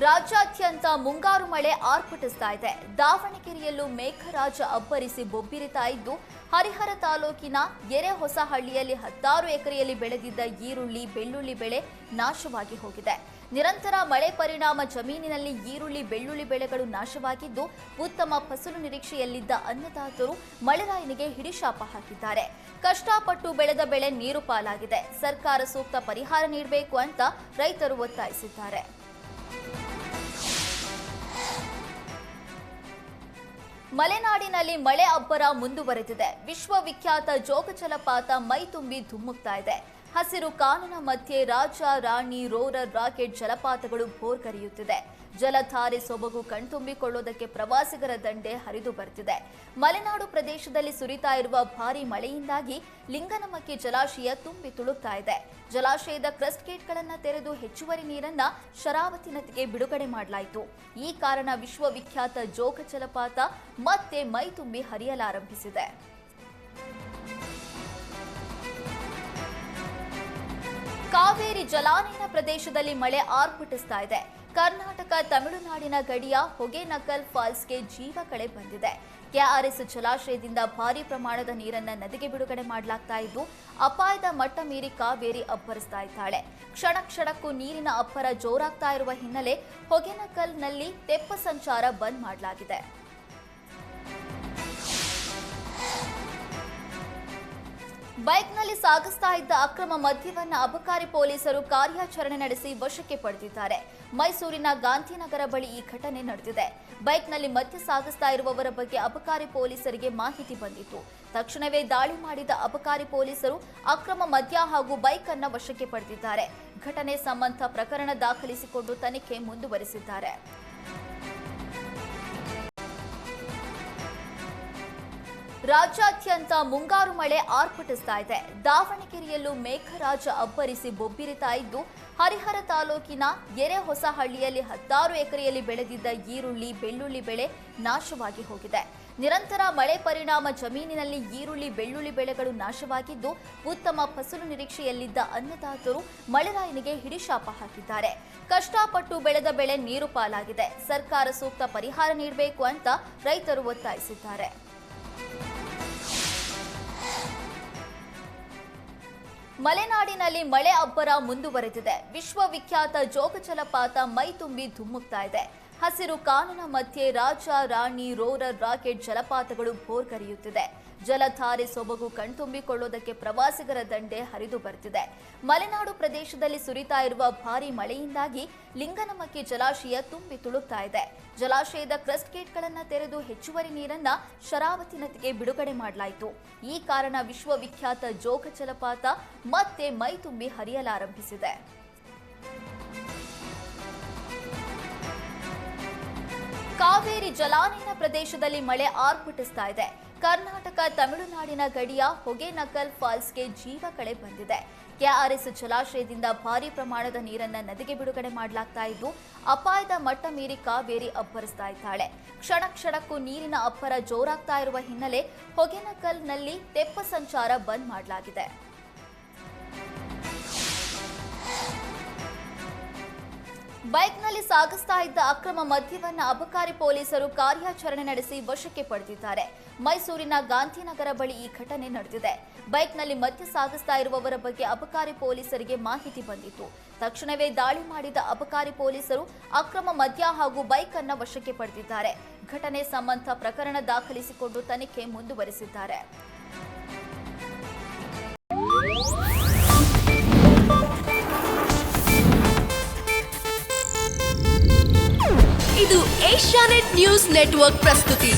ರಾಜ್ಯಾದ್ಯಂತ ಮುಂಗಾರು ಮಳೆ ಆರ್ಭಟಿಸ್ತಾ ಇದೆ. ದಾವಣಗೆರೆಯಲ್ಲೂ ಮೇಘರಾಜ ಅಬ್ಬರಿಸಿ ಬೊಬ್ಬಿರಿತಾ ಇದ್ದು, ಹರಿಹರ ತಾಲೂಕಿನ ಎರೆಹೊಸಹಳ್ಳಿಯಲ್ಲಿ 10 ಎಕರೆಯಲ್ಲಿ ಬೆಳೆದಿದ್ದ ಈರುಳ್ಳಿ, ಬೆಳ್ಳುಳ್ಳಿ ಬೆಳೆ ನಾಶವಾಗಿ ಹೋಗಿದೆ. ನಿರಂತರ ಮಳೆ ಪರಿಣಾಮ ಜಮೀನಿನಲ್ಲಿ ಈರುಳ್ಳಿ, ಬೆಳ್ಳುಳ್ಳಿ ಬೆಳೆಗಳು ನಾಶವಾಗಿದ್ದು, ಉತ್ತಮ ಫಸಲು ನಿರೀಕ್ಷೆಯಲ್ಲಿದ್ದ ಅನ್ನದಾತರು ಮಳೆರಾಯನಿಗೆ ಹಿಡಿಶಾಪ ಹಾಕಿದ್ದಾರೆ. ಕಷ್ಟಪಟ್ಟು ಬೆಳೆದ ಬೆಳೆ ನೀರು ಪಾಲಾಗಿದೆ. ಸರ್ಕಾರ ಸೂಕ್ತ ಪರಿಹಾರ ನೀಡಬೇಕು ಅಂತ ರೈತರು ಒತ್ತಾಯಿಸಿದ್ದಾರೆ. ಮಲೆನಾಡಿನಲ್ಲಿ ಮಳೆ ಅಬ್ಬರ ಮುಂದುವರೆದಿದೆ. ವಿಶ್ವವಿಖ್ಯಾತ ಜೋಗ ಜಲಪಾತ ಮೈ ತುಂಬಿ ಧುಮ್ಮುಕ್ತಾ ಇದೆ. ಹಸಿರು ಕಾನನ ಮಧ್ಯೆ ರಾಜ, ರಾಣಿ, ರೋರರ್, ರಾಕೆಟ್ ಜಲಪಾತಗಳು ಭೋರ್ಗರೆಯುತ್ತಿದೆ. ಜಲಧಾರೆ ಸೊಬಗು ಕಣ್ತುಂಬಿಕೊಳ್ಳುವುದಕ್ಕೆ ಪ್ರವಾಸಿಗರ ದಂಡೆ ಹರಿದು ಬರ್ತಿದೆ. ಮಲೆನಾಡು ಪ್ರದೇಶದಲ್ಲಿ ಸುರಿತಾ ಇರುವ ಭಾರೀ ಮಳೆಯಿಂದಾಗಿ ಲಿಂಗನಮಕ್ಕಿ ಜಲಾಶಯ ತುಂಬಿ ತುಳುಕ್ತಾ ಇದೆ. ಜಲಾಶಯದ ಕ್ರಸ್ಟ್ ಗೇಟ್ಗಳನ್ನು ತೆರೆದು ಹೆಚ್ಚುವರಿ ನೀರನ್ನ ಶರಾವತಿ ನದಿಗೆ ಬಿಡುಗಡೆ ಮಾಡಲಾಯಿತು. ಈ ಕಾರಣ ವಿಶ್ವವಿಖ್ಯಾತ ಜೋಗ ಜಲಪಾತ ಮತ್ತೆ ಮೈ ತುಂಬಿ ಹರಿಯಲಾರಂಭಿಸಿದೆ. ಕಾವೇರಿ ಜಲಾನಯನ ಪ್ರದೇಶದಲ್ಲಿ ಮಳೆ ಆರ್ಭಟಿಸ್ತಾ ಇದೆ. ಕರ್ನಾಟಕ ತಮಿಳುನಾಡಿನ ಗಡಿಯ ಹೊಗೆನಕಲ್ ಫಾಲ್ಸ್ಗೆ ಜೀವ ಕಳೆ ಬಂದಿದೆ. ಕೆಆರ್ಎಸ್ ಜಲಾಶಯದಿಂದ ಭಾರೀ ಪ್ರಮಾಣದ ನೀರನ್ನ ನದಿಗೆ ಬಿಡುಗಡೆ ಮಾಡಲಾಗ್ತಾ ಇದ್ದು, ಅಪಾಯದ ಮಟ್ಟ ಮೀರಿ ಕಾವೇರಿ ಅಬ್ಬರಿಸ್ತಾ ಇದ್ದಾಳೆ. ಕ್ಷಣ ಕ್ಷಣಕ್ಕೂ ನೀರಿನ ಅಬ್ಬರ ಜೋರಾಗ್ತಾ ಇರುವ ಹಿನ್ನೆಲೆ ಹೊಗೆನಕಲ್ನಲ್ಲಿ ತೆಪ್ಪ ಸಂಚಾರ ಬಂದ್ ಮಾಡಲಾಗಿದೆ. ಬೈಕ್ನಲ್ಲಿ ಸಾಗಿಸ್ತಾ ಇದ್ದ ಅಕ್ರಮ ಮದ್ಯವನ್ನ ಅಬಕಾರಿ ಪೊಲೀಸರು ಕಾರ್ಯಾಚರಣೆ ನಡೆಸಿ ವಶಕ್ಕೆ ಪಡೆದಿದ್ದಾರೆ. ಮೈಸೂರಿನ ಗಾಂಧಿನಗರ ಬಳಿ ಈ ಘಟನೆ ನಡೆದಿದೆ. ಬೈಕ್ನಲ್ಲಿ ಮದ್ಯ ಸಾಗಿಸ್ತಾ ಇರುವವರ ಬಗ್ಗೆ ಅಬಕಾರಿ ಪೊಲೀಸರಿಗೆ ಮಾಹಿತಿ ಬಂದಿತ್ತು. ತಕ್ಷಣವೇ ದಾಳಿ ಮಾಡಿದ ಅಬಕಾರಿ ಪೊಲೀಸರು ಅಕ್ರಮ ಮದ್ಯ ಹಾಗೂ ಬೈಕ್ ಅನ್ನ ವಶಕ್ಕೆ ಪಡೆದಿದ್ದಾರೆ. ಘಟನೆ ಸಂಬಂಧ ಪ್ರಕರಣ ದಾಖಲಿಸಿಕೊಂಡು ತನಿಖೆ ಮುಂದುವರೆಸಿದ್ದಾರೆ. ರಾಜ್ಯಾದ್ಯಂತ ಮುಂಗಾರು ಮಳೆ ಆರ್ಭಟಿಸ್ತಾ ಇದೆ. ದಾವಣಗೆರೆಯಲ್ಲೂ ಮೇಘರಾಜ ಅಬ್ಬರಿಸಿ ಬೊಬ್ಬಿರಿತಾ ಇದ್ದು, ಹರಿಹರ ತಾಲೂಕಿನ ಎರೆಹೊಸಹಳ್ಳಿಯಲ್ಲಿ 10 ಎಕರೆಯಲ್ಲಿ ಬೆಳೆದಿದ್ದ ಈರುಳ್ಳಿ, ಬೆಳ್ಳುಳ್ಳಿ ಬೆಳೆ ನಾಶವಾಗಿ ಹೋಗಿದೆ. ನಿರಂತರ ಮಳೆ ಪರಿಣಾಮ ಜಮೀನಿನಲ್ಲಿ ಈರುಳ್ಳಿ, ಬೆಳ್ಳುಳ್ಳಿ ಬೆಳೆಗಳು ನಾಶವಾಗಿದ್ದು, ಉತ್ತಮ ಫಸಲು ನಿರೀಕ್ಷೆಯಲ್ಲಿದ್ದ ಅನ್ನದಾತರು ಮಳೆರಾಯನಿಗೆ ಹಿಡಿಶಾಪ ಹಾಕಿದ್ದಾರೆ. ಕಷ್ಟಪಟ್ಟು ಬೆಳೆದ ಬೆಳೆ ನೀರು ಪಾಲಾಗಿದೆ. ಸರ್ಕಾರ ಸೂಕ್ತ ಪರಿಹಾರ ನೀಡಬೇಕು ಅಂತ ರೈತರು ಒತ್ತಾಯಿಸಿದ್ದಾರೆ. ಮಲೆನಾಡಿನಲ್ಲಿ ಮಳೆ ಅಬ್ಬರ ಮುಂದುವರೆದಿದೆ. ವಿಶ್ವವಿಖ್ಯಾತ ಜೋಗ ಜಲಪಾತ ಮೈ ತುಂಬಿ ಧುಮ್ಮುಕ್ತಾ ಇದೆ. ಹಸಿರು ಕಾನನ ಮಧ್ಯೆ ರಾಜ, ರಾಣಿ, ರೋರರ್, ರಾಕೆಟ್ ಜಲಪಾತಗಳು ಭೋರ್ಗರೆಯುತ್ತಿದೆ. ಜಲಧಾರೆ ಸೊಬಗು ಕಣ್ತುಂಬಿಕೊಳ್ಳುವುದಕ್ಕೆ ಪ್ರವಾಸಿಗರ ದಂಡೆ ಹರಿದು ಬರ್ತಿದೆ. ಮಲೆನಾಡು ಪ್ರದೇಶದಲ್ಲಿ ಸುರಿತಾ ಇರುವ ಭಾರೀ ಮಳೆಯಿಂದಾಗಿ ಲಿಂಗನಮಕ್ಕಿ ಜಲಾಶಯ ತುಂಬಿ ತುಳುಕ್ತಾ ಇದೆ. ಜಲಾಶಯದ ಕ್ರಸ್ಟ್ ಗೇಟ್ಗಳನ್ನು ತೆರೆದು ಹೆಚ್ಚುವರಿ ನೀರನ್ನ ಶರಾವತಿ ನದಿಗೆ ಬಿಡುಗಡೆ ಮಾಡಲಾಯಿತು. ಈ ಕಾರಣ ವಿಶ್ವವಿಖ್ಯಾತ ಜೋಗ ಜಲಪಾತ ಮತ್ತೆ ಮೈ ತುಂಬಿ ಹರಿಯಲಾರಂಭಿಸಿದೆ. ಕಾವೇರಿ ಜಲಾನಯನ ಪ್ರದೇಶದಲ್ಲಿ ಮಳೆ ಆರ್ಭಟಿಸ್ತಾ ಇದೆ. ಕರ್ನಾಟಕ ತಮಿಳುನಾಡಿನ ಗಡಿಯ ಹೊಗೆನಕಲ್ ಫಾಲ್ಸ್ಗೆ ಜೀವ ಕಳೆ ಬಂದಿದೆ. ಕೆಆರ್ಎಸ್ ಜಲಾಶಯದಿಂದ ಭಾರೀ ಪ್ರಮಾಣದ ನೀರನ್ನ ನದಿಗೆ ಬಿಡುಗಡೆ ಮಾಡಲಾಗ್ತಾ ಇದ್ದು, ಅಪಾಯದ ಮಟ್ಟ ಮೀರಿ ಕಾವೇರಿ ಅಬ್ಬರಿಸ್ತಾ ಇದ್ದಾಳೆ. ಕ್ಷಣ ಕ್ಷಣಕ್ಕೂ ನೀರಿನ ಅಬ್ಬರ ಜೋರಾಗ್ತಾ ಇರುವ ಹಿನ್ನೆಲೆ ಹೊಗೆನಕಲ್ನಲ್ಲಿ ತೆಪ್ಪ ಸಂಚಾರ ಬಂದ್ ಮಾಡಲಾಗಿದೆ. ಬೈಕ್ನಲ್ಲಿ ಸಾಗಿಸ್ತಾ ಇದ್ದ ಅಕ್ರಮ ಮದ್ಯವನ್ನ ಅಬಕಾರಿ ಪೊಲೀಸರು ಕಾರ್ಯಾಚರಣೆ ನಡೆಸಿ ವಶಕ್ಕೆ ಪಡೆದಿದ್ದಾರೆ. ಮೈಸೂರಿನ ಗಾಂಧಿನಗರ ಬಳಿ ಈ ಘಟನೆ ನಡೆದಿದೆ. ಬೈಕ್ನಲ್ಲಿ ಮದ್ಯ ಸಾಗಿಸ್ತಾ ಇರುವವರ ಬಗ್ಗೆ ಅಬಕಾರಿ ಪೊಲೀಸರಿಗೆ ಮಾಹಿತಿ ಬಂದಿತ್ತು. ತಕ್ಷಣವೇ ದಾಳಿ ಮಾಡಿದ ಅಬಕಾರಿ ಪೊಲೀಸರು ಅಕ್ರಮ ಮದ್ಯ ಹಾಗೂ ಬೈಕ್ ಅನ್ನ ವಶಕ್ಕೆ ಪಡೆದಿದ್ದಾರೆ. ಘಟನೆ ಸಂಬಂಧ ಪ್ರಕರಣ ದಾಖಲಿಸಿಕೊಂಡು ತನಿಖೆ ಮುಂದುವರೆಸಿದ್ದಾರೆ. ಇದು ಏಷ್ಯಾನೆಟ್ ನ್ಯೂಸ್ ನೆಟ್ವರ್ಕ್ ಪ್ರಸ್ತುತಿ.